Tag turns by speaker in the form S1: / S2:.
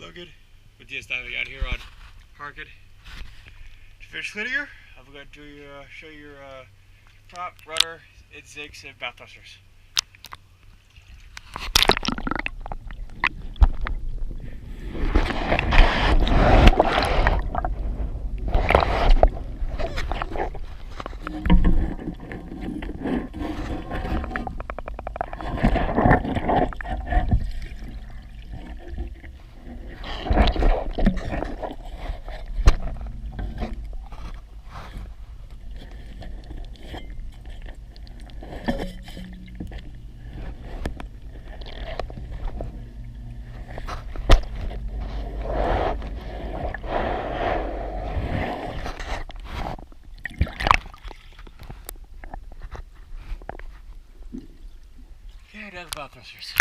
S1: Logan, with this time we got here on Hearkin. To finish linear, I'm going to show you your prop, rudder, and zigs, and mouth thrusters. Okay, now the mouth thrusters.